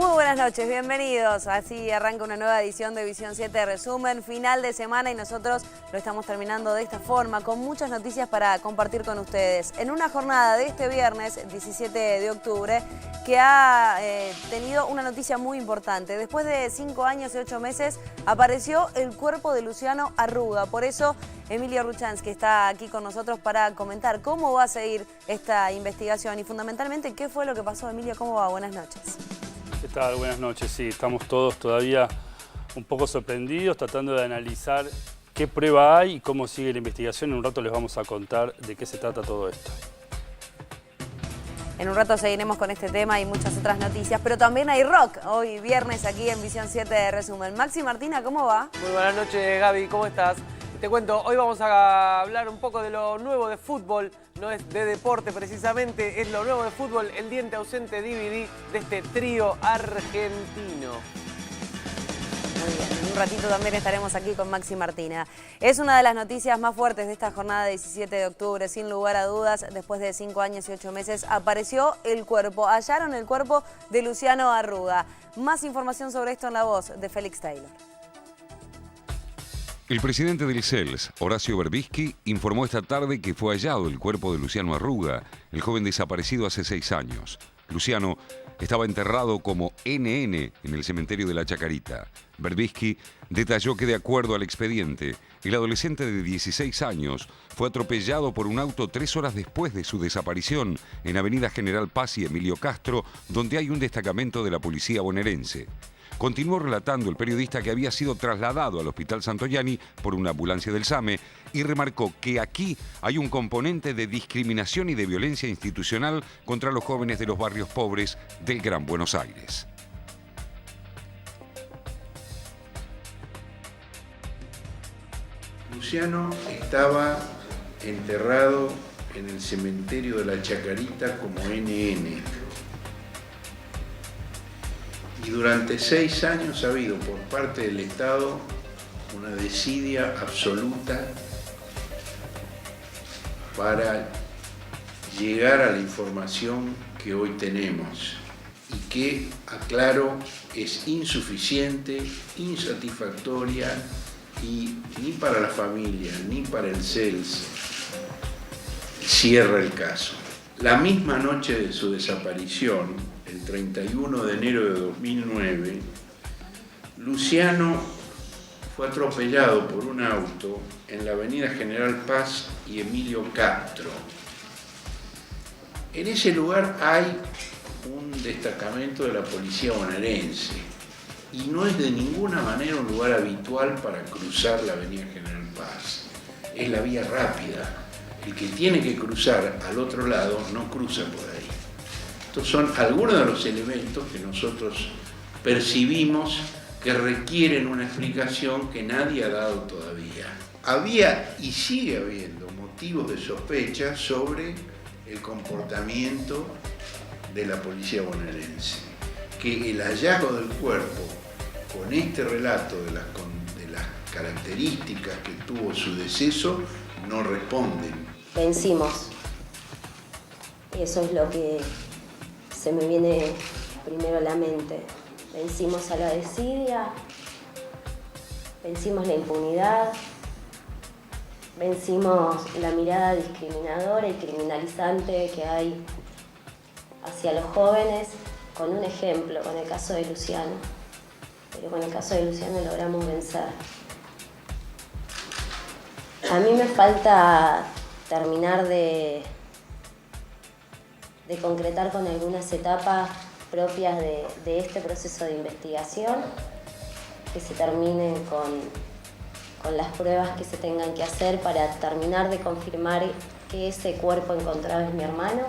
Muy buenas noches, bienvenidos. Así arranca una nueva edición de Visión 7 Resumen, final de semana y nosotros lo estamos terminando de esta forma, con muchas noticias para compartir con ustedes. En una jornada de este viernes, 17 de octubre, que ha tenido una noticia muy importante. Después de 5 años y 8 meses, apareció el cuerpo de Luciano Arruga. Por eso, Emilio Ruchansky está aquí con nosotros para comentar cómo va a seguir esta investigación y fundamentalmente qué fue lo que pasó. Emilio, ¿cómo va? Buenas noches. ¿Qué tal? Buenas noches. Sí, estamos todos todavía un poco sorprendidos, tratando de analizar qué prueba hay y cómo sigue la investigación. En un rato les vamos a contar de qué se trata todo esto. En un rato seguiremos con este tema y muchas otras noticias, pero también hay rock hoy viernes aquí en Visión 7 de Resumen. Maxi Martina, ¿cómo va? Muy buenas noches, Gaby, ¿cómo estás? Te cuento, hoy vamos a hablar un poco de lo nuevo de fútbol, no es de deporte precisamente, es lo nuevo de fútbol, el diente ausente DVD de este trío argentino. Muy bien, en un ratito también estaremos aquí con Maxi Martina. Es una de las noticias más fuertes de esta jornada de 17 de octubre, sin lugar a dudas. Después de 5 años y 8 meses apareció el cuerpo, hallaron el cuerpo de Luciano Arruga. Más información sobre esto en la voz de Félix Taylor. El presidente del CELS, Horacio Berbisky, informó esta tarde que fue hallado el cuerpo de Luciano Arruga, el joven desaparecido hace 6 años. Luciano estaba enterrado como NN en el cementerio de la Chacarita. Berbisky detalló que, de acuerdo al expediente, el adolescente de 16 años fue atropellado por un auto 3 horas después de su desaparición en Avenida General Paz y Emilio Castro, donde hay un destacamento de la policía bonaerense. Continuó relatando el periodista que había sido trasladado al Hospital Santoyani por una ambulancia del SAME y remarcó que aquí hay un componente de discriminación y de violencia institucional contra los jóvenes de los barrios pobres del Gran Buenos Aires. Luciano estaba enterrado en el cementerio de la Chacarita como NN. Y durante 6 años ha habido por parte del Estado una desidia absoluta para llegar a la información que hoy tenemos y que, aclaro, es insuficiente, insatisfactoria y ni para la familia ni para el CELS cierra el caso. La misma noche de su desaparición, el 31 de enero de 2009, Luciano fue atropellado por un auto en la avenida General Paz y Emilio Castro. En ese lugar hay un destacamento de la policía bonaerense y no es de ninguna manera un lugar habitual para cruzar la avenida General Paz. Es la vía rápida. El que tiene que cruzar al otro lado no cruza por ahí. Estos son algunos de los elementos que nosotros percibimos que requieren una explicación que nadie ha dado todavía. Había y sigue habiendo motivos de sospecha sobre el comportamiento de la policía bonaerense. Que el hallazgo del cuerpo con este relato de las características que tuvo su deceso no responden. Vencimos. Y eso es lo que se me viene primero a la mente. Vencimos a la desidia, vencimos la impunidad, vencimos la mirada discriminadora y criminalizante que hay hacia los jóvenes, con un ejemplo, con el caso de Luciano. Pero con el caso de Luciano logramos vencer. A mí me falta terminar de concretar con algunas etapas propias de este proceso de investigación, que se terminen con las pruebas que se tengan que hacer para terminar de confirmar que ese cuerpo encontrado es mi hermano.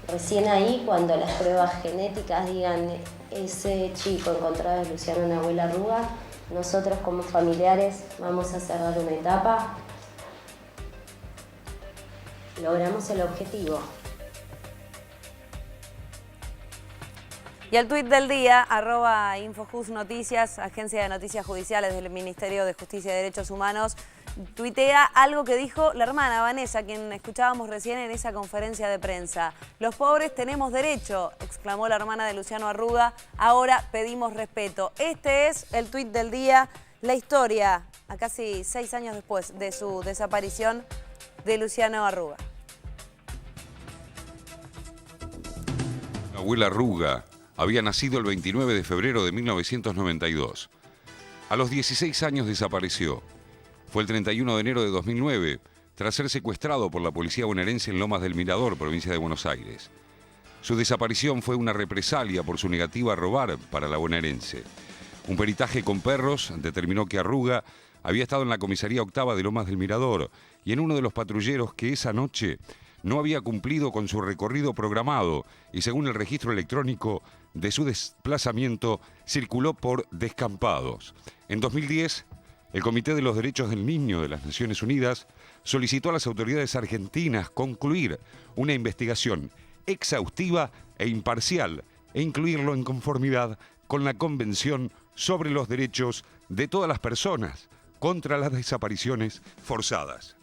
Recién ahí, cuando las pruebas genéticas digan ese chico encontrado es Luciano Nahuel Arruga, nosotros como familiares vamos a cerrar una etapa. Logramos el objetivo. Y el tuit del día, @InfoJustNoticias, agencia de noticias judiciales del Ministerio de Justicia y Derechos Humanos, tuitea algo que dijo la hermana Vanessa, quien escuchábamos recién en esa conferencia de prensa. Los pobres tenemos derecho, exclamó la hermana de Luciano Arruga, ahora pedimos respeto. Este es el tuit del día, la historia, a casi 6 años después de su desaparición, de Luciano Arruga. La abuela Arruga había nacido el 29 de febrero de 1992. A los 16 años desapareció. Fue el 31 de enero de 2009, tras ser secuestrado por la policía bonaerense en Lomas del Mirador, provincia de Buenos Aires. Su desaparición fue una represalia por su negativa a robar para la bonaerense. Un peritaje con perros determinó que Arruga había estado en la comisaría octava de Lomas del Mirador y en uno de los patrulleros que esa noche no había cumplido con su recorrido programado y, según el registro electrónico de su desplazamiento, circuló por descampados. En 2010, el Comité de los Derechos del Niño de las Naciones Unidas solicitó a las autoridades argentinas concluir una investigación exhaustiva e imparcial e incluirlo en conformidad con la Convención sobre los Derechos de todas las personas contra las desapariciones forzadas.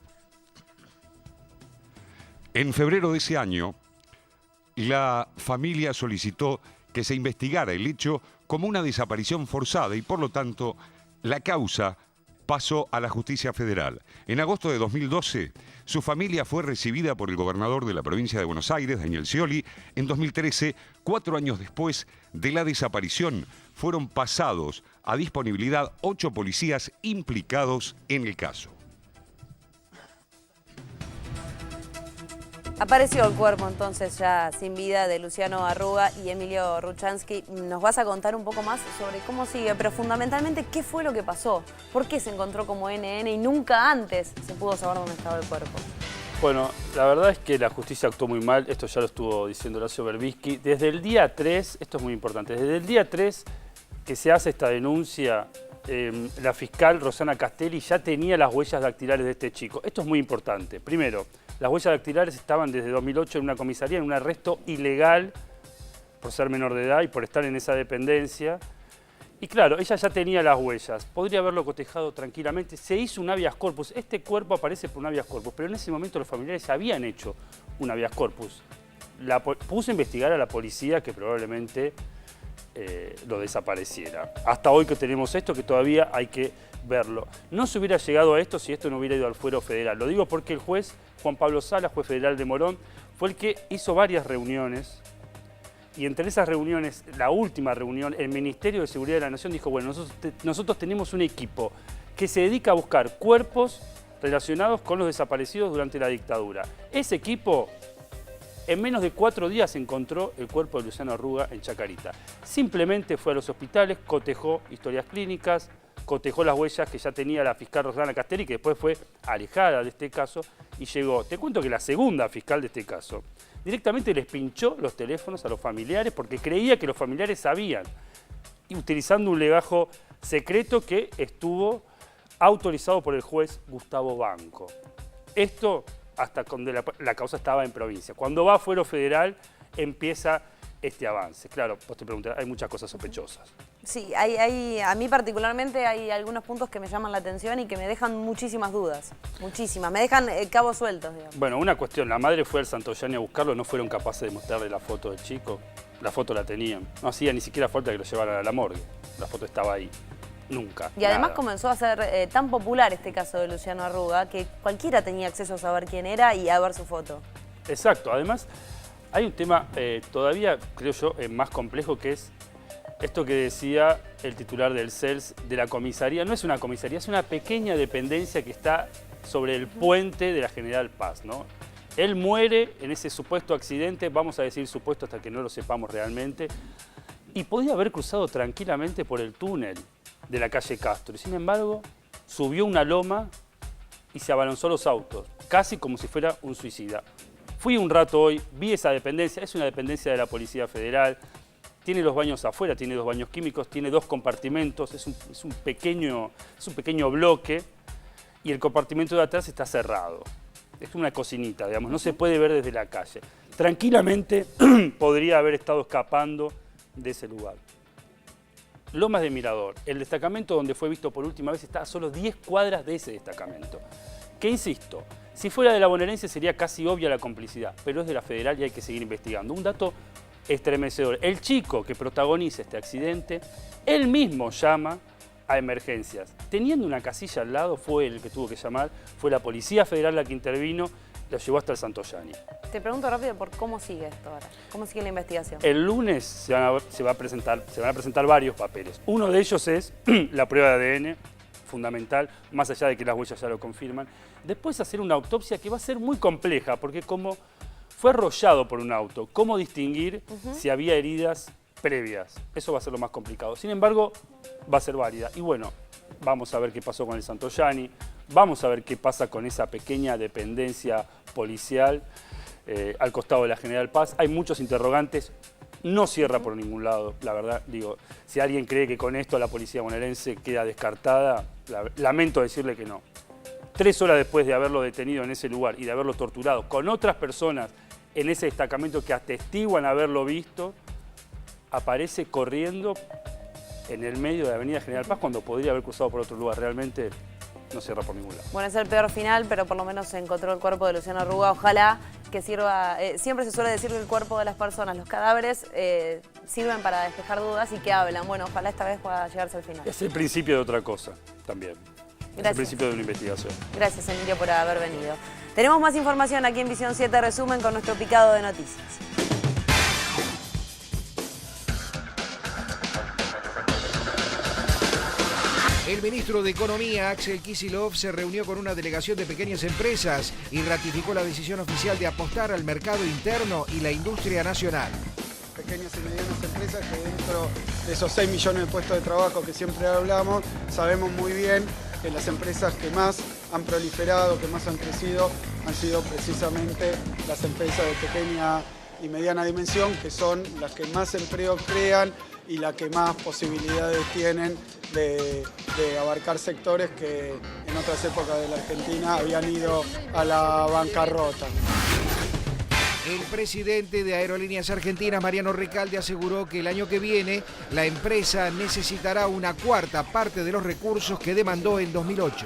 En febrero de ese año, la familia solicitó que se investigara el hecho como una desaparición forzada y, por lo tanto, la causa pasó a la justicia federal. En agosto de 2012, su familia fue recibida por el gobernador de la provincia de Buenos Aires, Daniel Scioli. En 2013, 4 años después de la desaparición, fueron pasados a disponibilidad 8 policías implicados en el caso. Apareció el cuerpo entonces ya sin vida de Luciano Arruga y Emilio Ruchansky. Nos vas a contar un poco más sobre cómo sigue, pero fundamentalmente qué fue lo que pasó, por qué se encontró como NN y nunca antes se pudo saber dónde estaba el cuerpo. Bueno, la verdad es que la justicia actuó muy mal, esto ya lo estuvo diciendo Horacio Berbisky. Desde el día 3, esto es muy importante, desde el día 3 que se hace esta denuncia, la fiscal Rosana Castelli ya tenía las huellas dactilares de este chico. Esto es muy importante. Primero, las huellas dactilares estaban desde 2008 en una comisaría, en un arresto ilegal por ser menor de edad y por estar en esa dependencia. Y claro, ella ya tenía las huellas, podría haberlo cotejado tranquilamente, se hizo un habeas corpus. Este cuerpo aparece por un habeas corpus, pero en ese momento los familiares habían hecho un habeas corpus. Puso a investigar a la policía que probablemente lo desapareciera. Hasta hoy que tenemos esto, que todavía hay que verlo. No se hubiera llegado a esto si esto no hubiera ido al fuero federal. Lo digo porque el juez Juan Pablo Sala, juez federal de Morón, fue el que hizo varias reuniones. Y entre esas reuniones, la última reunión, el Ministerio de Seguridad de la Nación dijo, bueno, nosotros tenemos un equipo que se dedica a buscar cuerpos relacionados con los desaparecidos durante la dictadura. Ese equipo, en menos de 4 días, encontró el cuerpo de Luciano Arruga en Chacarita. Simplemente fue a los hospitales, cotejó historias clínicas, cotejó las huellas que ya tenía la fiscal Rosana Castelli, que después fue alejada de este caso, y llegó. Te cuento que la segunda fiscal de este caso directamente les pinchó los teléfonos a los familiares porque creía que los familiares sabían, y utilizando un legajo secreto que estuvo autorizado por el juez Gustavo Banco. Esto hasta cuando la causa estaba en provincia. Cuando va a fuero federal empieza este avance. Claro, vos te preguntas, hay muchas cosas sospechosas. Sí, a mí particularmente hay algunos puntos que me llaman la atención y que me dejan muchísimas dudas, muchísimas, me dejan cabos sueltos, digamos. Bueno, una cuestión, la madre fue al Santoyani a buscarlo, no fueron capaces de mostrarle la foto del chico, la foto la tenían, no hacía ni siquiera falta que lo llevaran a la morgue, la foto estaba ahí, nunca. Y además nada. comenzó a ser tan popular este caso de Luciano Arruga que cualquiera tenía acceso a saber quién era y a ver su foto. Exacto, además hay un tema todavía, creo yo, más complejo, que es esto que decía el titular del CELS de la comisaría. No es una comisaría, es una pequeña dependencia que está sobre el puente de la General Paz, ¿no? Él muere en ese supuesto accidente, vamos a decir supuesto hasta que no lo sepamos realmente, y podía haber cruzado tranquilamente por el túnel de la calle Castro. Y sin embargo, subió una loma y se abalanzó los autos, casi como si fuera un suicida. Fui un rato hoy, vi esa dependencia, es una dependencia de la Policía Federal, tiene los baños afuera, tiene 2 baños químicos, tiene 2 compartimentos, es un pequeño bloque y el compartimento de atrás está cerrado. Es una cocinita, digamos, no se puede ver desde la calle. Tranquilamente podría haber estado escapando de ese lugar. Lomas de Mirador, el destacamento donde fue visto por última vez, está a solo 10 cuadras de ese destacamento. Que insisto, si fuera de la bonaerense sería casi obvia la complicidad, pero es de la Federal y hay que seguir investigando. Un dato estremecedor. El chico que protagoniza este accidente, él mismo llama a emergencias. Teniendo una casilla al lado, fue él el que tuvo que llamar, fue la Policía Federal la que intervino, lo llevó hasta el Santoyani. Te pregunto rápido por cómo sigue esto ahora, cómo sigue la investigación. El lunes se van a presentar varios papeles. Uno de ellos es la prueba de ADN, fundamental, más allá de que las huellas ya lo confirman. Después hacer una autopsia que va a ser muy compleja, porque como fue arrollado por un auto, ¿cómo distinguir si había heridas previas? Eso va a ser lo más complicado. Sin embargo, va a ser válida. Y bueno, vamos a ver qué pasó con el Santoyani, vamos a ver qué pasa con esa pequeña dependencia policial al costado de la General Paz. Hay muchos interrogantes, no cierra por ningún lado, la verdad. Digo, si alguien cree que con esto la policía bonaerense queda descartada, lamento decirle que no. 3 horas después de haberlo detenido en ese lugar y de haberlo torturado con otras personas en ese destacamento que atestiguan haberlo visto, aparece corriendo en el medio de la avenida General Paz cuando podría haber cruzado por otro lugar. Realmente no cierra por ningún lado. Bueno, es el peor final, pero por lo menos se encontró el cuerpo de Luciano Arruga. Ojalá que sirva, siempre se suele decir que el cuerpo de las personas, los cadáveres, sirven para despejar dudas y que hablan. Bueno, ojalá esta vez pueda llegarse al final. Es el principio de otra cosa también. Gracias. Es el principio de una investigación. Gracias, Emilio, por haber venido. Tenemos más información aquí en Visión 7 Resumen con nuestro picado de noticias. El ministro de Economía, Axel Kicillof, se reunió con una delegación de pequeñas empresas y ratificó la decisión oficial de apostar al mercado interno y la industria nacional. Pequeñas y medianas empresas que dentro de esos 6 millones de puestos de trabajo que siempre hablamos, sabemos muy bien que las empresas que más han proliferado, que más han crecido, han sido precisamente las empresas de pequeña y mediana dimensión, que son las que más empleo crean y las que más posibilidades tienen de abarcar sectores que en otras épocas de la Argentina habían ido a la bancarrota. El presidente de Aerolíneas Argentinas, Mariano Recalde, aseguró que el año que viene la empresa necesitará una cuarta parte de los recursos que demandó en 2008.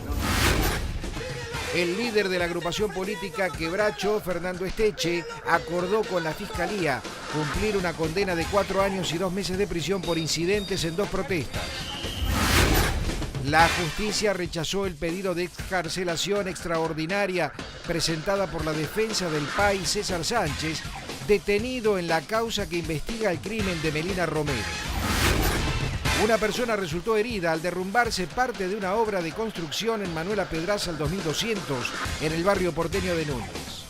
El líder de la agrupación política Quebracho, Fernando Esteche, acordó con la Fiscalía cumplir una condena de 4 años y 2 meses de prisión por incidentes en 2 protestas. La justicia rechazó el pedido de excarcelación extraordinaria presentada por la defensa del país César Sánchez, detenido en la causa que investiga el crimen de Melina Romero. Una persona resultó herida al derrumbarse parte de una obra de construcción en Manuela Pedraza al 2200, en el barrio porteño de Núñez.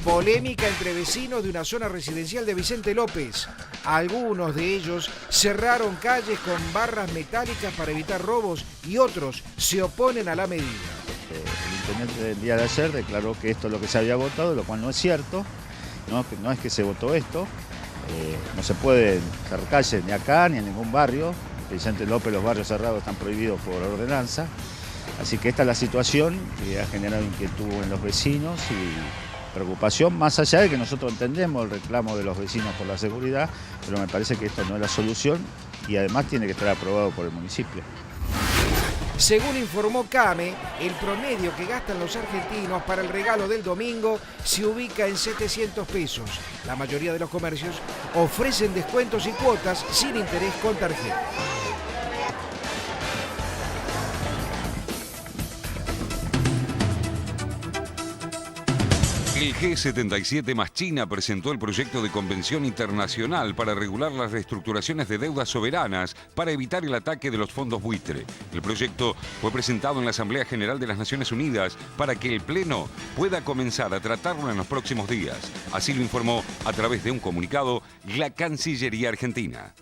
Polémica entre vecinos de una zona residencial de Vicente López. Algunos de ellos cerraron calles con barras metálicas para evitar robos y otros se oponen a la medida. El intendente del día de ayer declaró que esto es lo que se había votado, lo cual no es cierto. No es que se votó esto. No se puede cerrar calles ni acá ni en ningún barrio. Vicente López, los barrios cerrados están prohibidos por ordenanza. Así que esta es la situación que ha generado inquietud en los vecinos y preocupación, más allá de que nosotros entendemos el reclamo de los vecinos por la seguridad, pero me parece que esto no es la solución y además tiene que estar aprobado por el municipio. Según informó CAME, el promedio que gastan los argentinos para el regalo del domingo se ubica en 700 pesos. La mayoría de los comercios ofrecen descuentos y cuotas sin interés con tarjeta. El G77 más China presentó el proyecto de convención internacional para regular las reestructuraciones de deudas soberanas para evitar el ataque de los fondos buitre. El proyecto fue presentado en la Asamblea General de las Naciones Unidas para que el Pleno pueda comenzar a tratarlo en los próximos días. Así lo informó a través de un comunicado la Cancillería Argentina.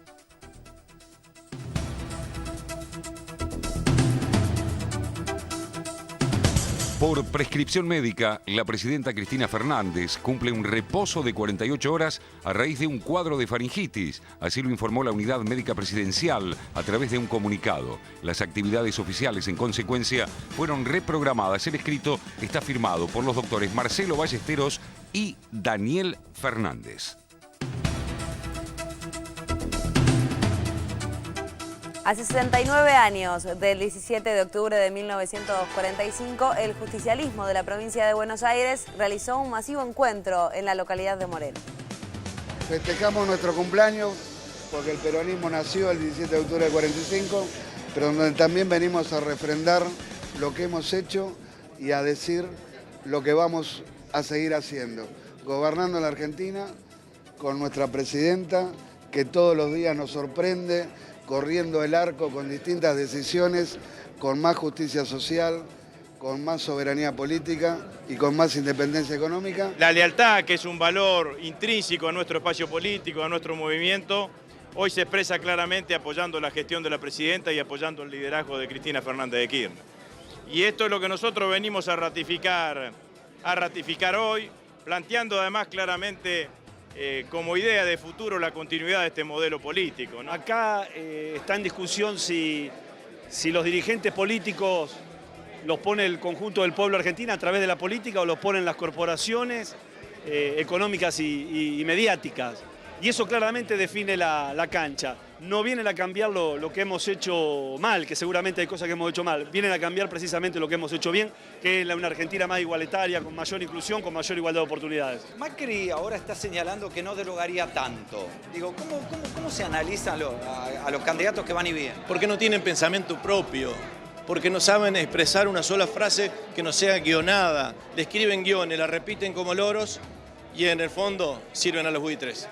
Por prescripción médica, la presidenta Cristina Fernández cumple un reposo de 48 horas a raíz de un cuadro de faringitis. Así lo informó la Unidad Médica Presidencial a través de un comunicado. Las actividades oficiales, en consecuencia, fueron reprogramadas. El escrito está firmado por los doctores Marcelo Ballesteros y Daniel Fernández. A 69 años del 17 de octubre de 1945, el justicialismo de la provincia de Buenos Aires realizó un masivo encuentro en la localidad de Moreno. Festejamos nuestro cumpleaños porque el peronismo nació el 17 de octubre del 45, pero donde también venimos a refrendar lo que hemos hecho y a decir lo que vamos a seguir haciendo. Gobernando la Argentina con nuestra presidenta, que todos los días nos sorprende, corriendo el arco con distintas decisiones, con más justicia social, con más soberanía política y con más independencia económica. La lealtad, que es un valor intrínseco a nuestro espacio político, a nuestro movimiento, hoy se expresa claramente apoyando la gestión de la presidenta y apoyando el liderazgo de Cristina Fernández de Kirchner. Y esto es lo que nosotros venimos a ratificar hoy, planteando además claramente como idea de futuro la continuidad de este modelo político, ¿no? Acá está en discusión si los dirigentes políticos los pone el conjunto del pueblo argentino a través de la política o los ponen las corporaciones económicas y mediáticas. Y eso claramente define la cancha. No vienen a cambiar lo que hemos hecho mal, que seguramente hay cosas que hemos hecho mal. Vienen a cambiar precisamente lo que hemos hecho bien, que es una Argentina más igualitaria, con mayor inclusión, con mayor igualdad de oportunidades. Macri ahora está señalando que no derogaría tanto. Digo, ¿cómo se analizan a los candidatos que van y vienen? Porque no tienen pensamiento propio, porque no saben expresar una sola frase que no sea guionada. Le escriben guiones, la repiten como loros y en el fondo sirven a los buitres.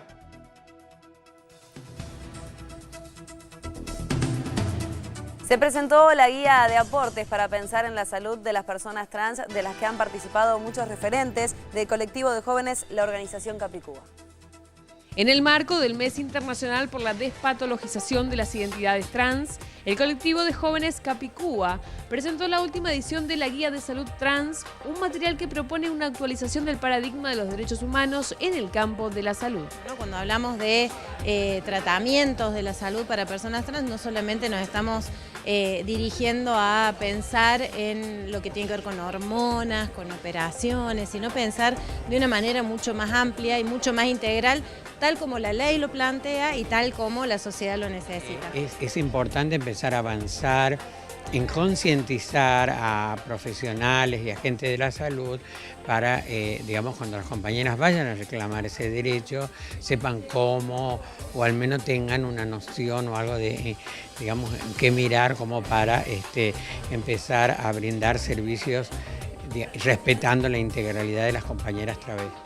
Se presentó la guía de aportes para pensar en la salud de las personas trans, de las que han participado muchos referentes del colectivo de jóvenes, la organización Capicúa. En el marco del Mes Internacional por la Despatologización de las Identidades Trans, el colectivo de jóvenes Capicúa presentó la última edición de la Guía de Salud Trans, un material que propone una actualización del paradigma de los derechos humanos en el campo de la salud. Cuando hablamos de tratamientos de la salud para personas trans, no solamente nos estamos dirigiendo a pensar en lo que tiene que ver con hormonas, con operaciones, sino pensar de una manera mucho más amplia y mucho más integral, tal como la ley lo plantea y tal como la sociedad lo necesita. Es importante empezar a avanzar en concientizar a profesionales y a gente de la salud para, digamos, cuando las compañeras vayan a reclamar ese derecho, sepan cómo, o al menos tengan una noción o algo de, digamos, qué mirar como para empezar a brindar servicios respetando la integralidad de las compañeras travestis.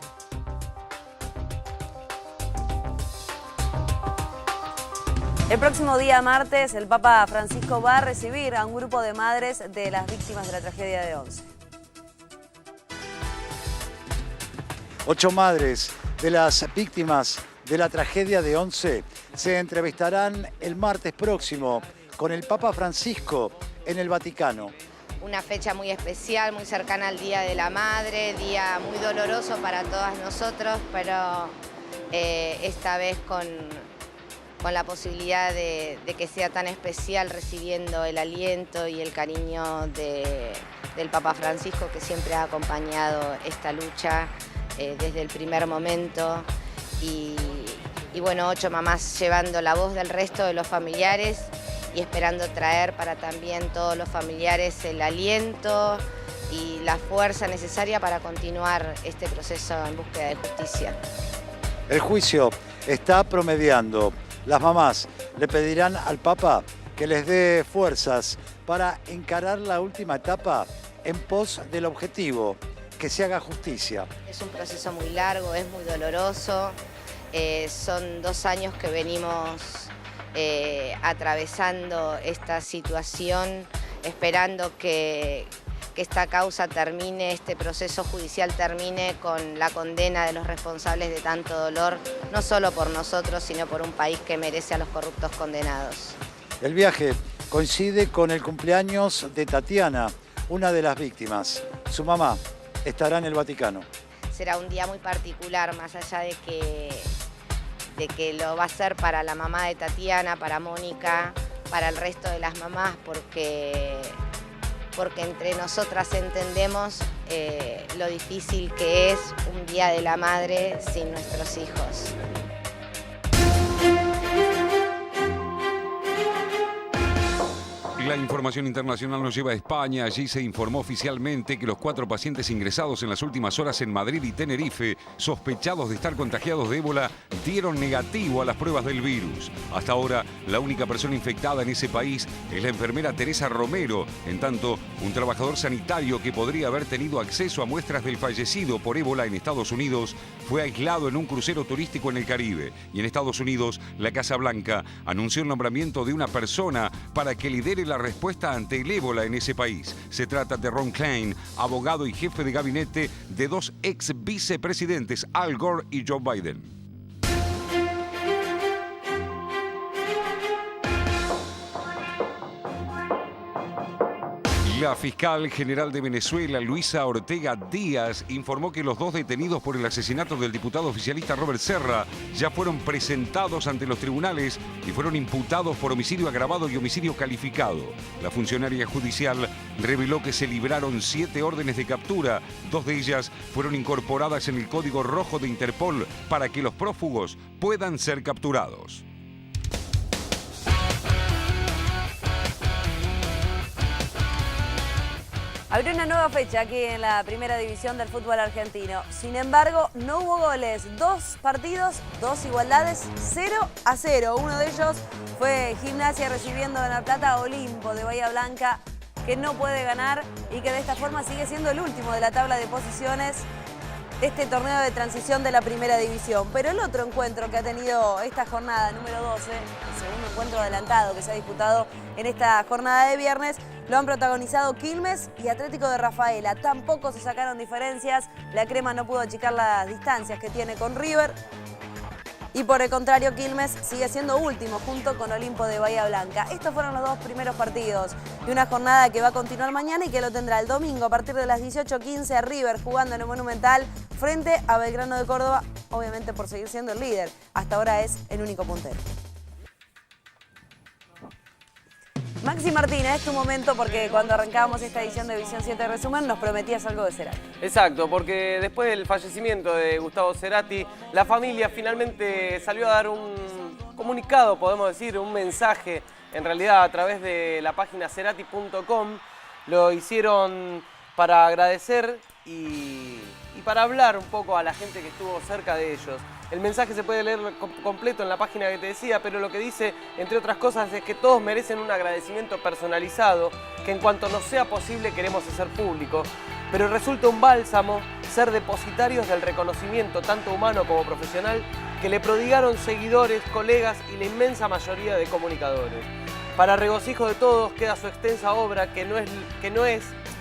El próximo día martes, el Papa Francisco va a recibir a un grupo de madres de las víctimas de la tragedia de Once. 8 madres de las víctimas de la tragedia de Once se entrevistarán el martes próximo con el Papa Francisco en el Vaticano. Una fecha muy especial, muy cercana al Día de la Madre, día muy doloroso para todas nosotros, pero esta vez con la posibilidad de que sea tan especial, recibiendo el aliento y el cariño del Papa Francisco, que siempre ha acompañado esta lucha desde el primer momento. Y bueno, 8 mamás llevando la voz del resto de los familiares y esperando traer para también todos los familiares el aliento y la fuerza necesaria para continuar este proceso en búsqueda de justicia. El juicio está promediando. Las mamás le pedirán al Papa que les dé fuerzas para encarar la última etapa en pos del objetivo, que se haga justicia. Es un proceso muy largo, es muy doloroso. Son 2 años que venimos atravesando esta situación, esperando que esta causa termine, este proceso judicial termine con la condena de los responsables de tanto dolor, no solo por nosotros, sino por un país que merece a los corruptos condenados. El viaje coincide con el cumpleaños de Tatiana, una de las víctimas. Su mamá estará en el Vaticano. Será un día muy particular, más allá de que lo va a ser para la mamá de Tatiana, para Mónica, para el resto de las mamás, porque entre nosotras entendemos lo difícil que es un Día de la Madre sin nuestros hijos. La información internacional nos lleva a España. Allí se informó oficialmente que los 4 pacientes ingresados en las últimas horas en Madrid y Tenerife, sospechados de estar contagiados de ébola, dieron negativo a las pruebas del virus. Hasta ahora, la única persona infectada en ese país es la enfermera Teresa Romero. En tanto, un trabajador sanitario que podría haber tenido acceso a muestras del fallecido por ébola en Estados Unidos fue aislado en un crucero turístico en el Caribe. Y en Estados Unidos, la Casa Blanca anunció el nombramiento de una persona para que lidere la respuesta ante el ébola en ese país. Se trata de Ron Klain, abogado y jefe de gabinete de 2 ex vicepresidentes, Al Gore y Joe Biden. La fiscal general de Venezuela, Luisa Ortega Díaz, informó que los 2 detenidos por el asesinato del diputado oficialista Robert Serra ya fueron presentados ante los tribunales y fueron imputados por homicidio agravado y homicidio calificado. La funcionaria judicial reveló que se libraron 7 órdenes de captura. 2 de ellas fueron incorporadas en el Código Rojo de Interpol para que los prófugos puedan ser capturados. Abrió una nueva fecha aquí en la primera división del fútbol argentino. Sin embargo, no hubo goles. 2 partidos, 2 igualdades, 0-0. Uno de ellos fue Gimnasia recibiendo en La Plata a Olimpo de Bahía Blanca, que no puede ganar y que de esta forma sigue siendo el último de la tabla de posiciones de este torneo de transición de la primera división. Pero el otro encuentro que ha tenido esta jornada número 12, el segundo encuentro adelantado que se ha disputado en esta jornada de viernes, lo han protagonizado Quilmes y Atlético de Rafaela. Tampoco se sacaron diferencias, la Crema no pudo achicar las distancias que tiene con River. Y por el contrario, Quilmes sigue siendo último junto con Olimpo de Bahía Blanca. Estos fueron los 2 primeros partidos de una jornada que va a continuar mañana y que lo tendrá el domingo a partir de las 18:15. River jugando en el Monumental frente a Belgrano de Córdoba, obviamente por seguir siendo el líder. Hasta ahora es el único puntero. Maxi Martínez, es tu momento porque cuando arrancábamos esta edición de Visión 7 de Resumen nos prometías algo de Cerati. Exacto, porque después del fallecimiento de Gustavo Cerati, la familia finalmente salió a dar un comunicado, podemos decir, un mensaje, en realidad a través de la página cerati.com. Lo hicieron para agradecer y para hablar un poco a la gente que estuvo cerca de ellos. El mensaje se puede leer completo en la página que te decía, pero lo que dice, entre otras cosas, es que todos merecen un agradecimiento personalizado, que en cuanto nos sea posible queremos hacer público, pero resulta un bálsamo ser depositarios del reconocimiento, tanto humano como profesional, que le prodigaron seguidores, colegas y la inmensa mayoría de comunicadores. Para regocijo de todos queda su extensa obra, que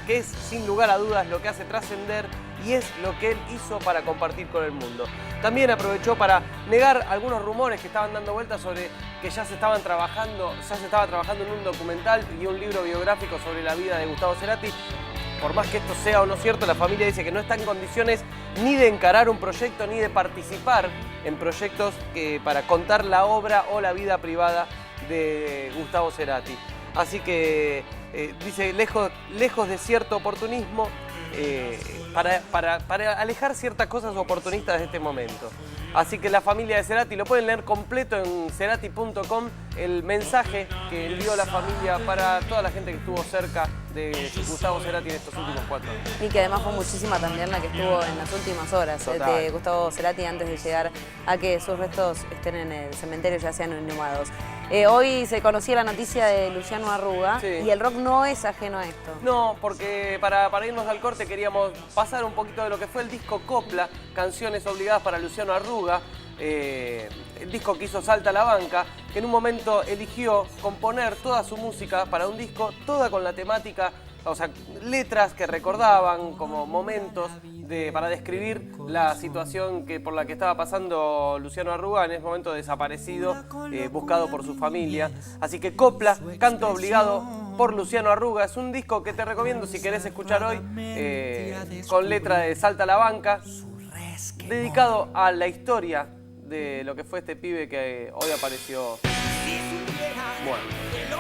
es sin lugar a dudas lo que hace trascender y es lo que él hizo para compartir con el mundo. También aprovechó para negar algunos rumores que estaban dando vueltas sobre que ya se estaba trabajando en un documental y un libro biográfico sobre la vida de Gustavo Cerati. Por más que esto sea o no cierto, la familia dice que no está en condiciones ni de encarar un proyecto ni de participar en proyectos para contar la obra o la vida privada de Gustavo Cerati. Así que dice, lejos de cierto oportunismo, para alejar ciertas cosas oportunistas de este momento. Así que la familia de Cerati, lo pueden leer completo en cerati.com, el mensaje que envió la familia para toda la gente que estuvo cerca de Gustavo Cerati en estos últimos 4 años. Y que además fue muchísima también la que estuvo en las últimas horas de Gustavo Cerati antes de llegar a que sus restos estén en el cementerio, ya sean inhumados. Hoy se conocía la noticia de Luciano Arruga, sí, y el rock no es ajeno a esto. No, porque para irnos al corte queríamos pasar un poquito de lo que fue el disco Copla, canciones obligadas para Luciano Arruga, el disco que hizo Salta a la Banca, que en un momento eligió componer toda su música para un disco, toda con la temática, o sea, letras que recordaban como momentos para describir la situación por la que estaba pasando Luciano Arruga, en ese momento desaparecido, buscado por su familia. Así que Copla, canto obligado por Luciano Arruga, es un disco que te recomiendo si querés escuchar hoy, con letra de Salta a la Banca, dedicado a la historia de lo que fue este pibe que hoy apareció. Bueno.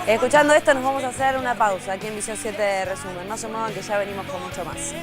Escuchando esto nos vamos a hacer una pausa aquí en Visión 7 de Resumen. No se muevan que ya venimos con mucho más.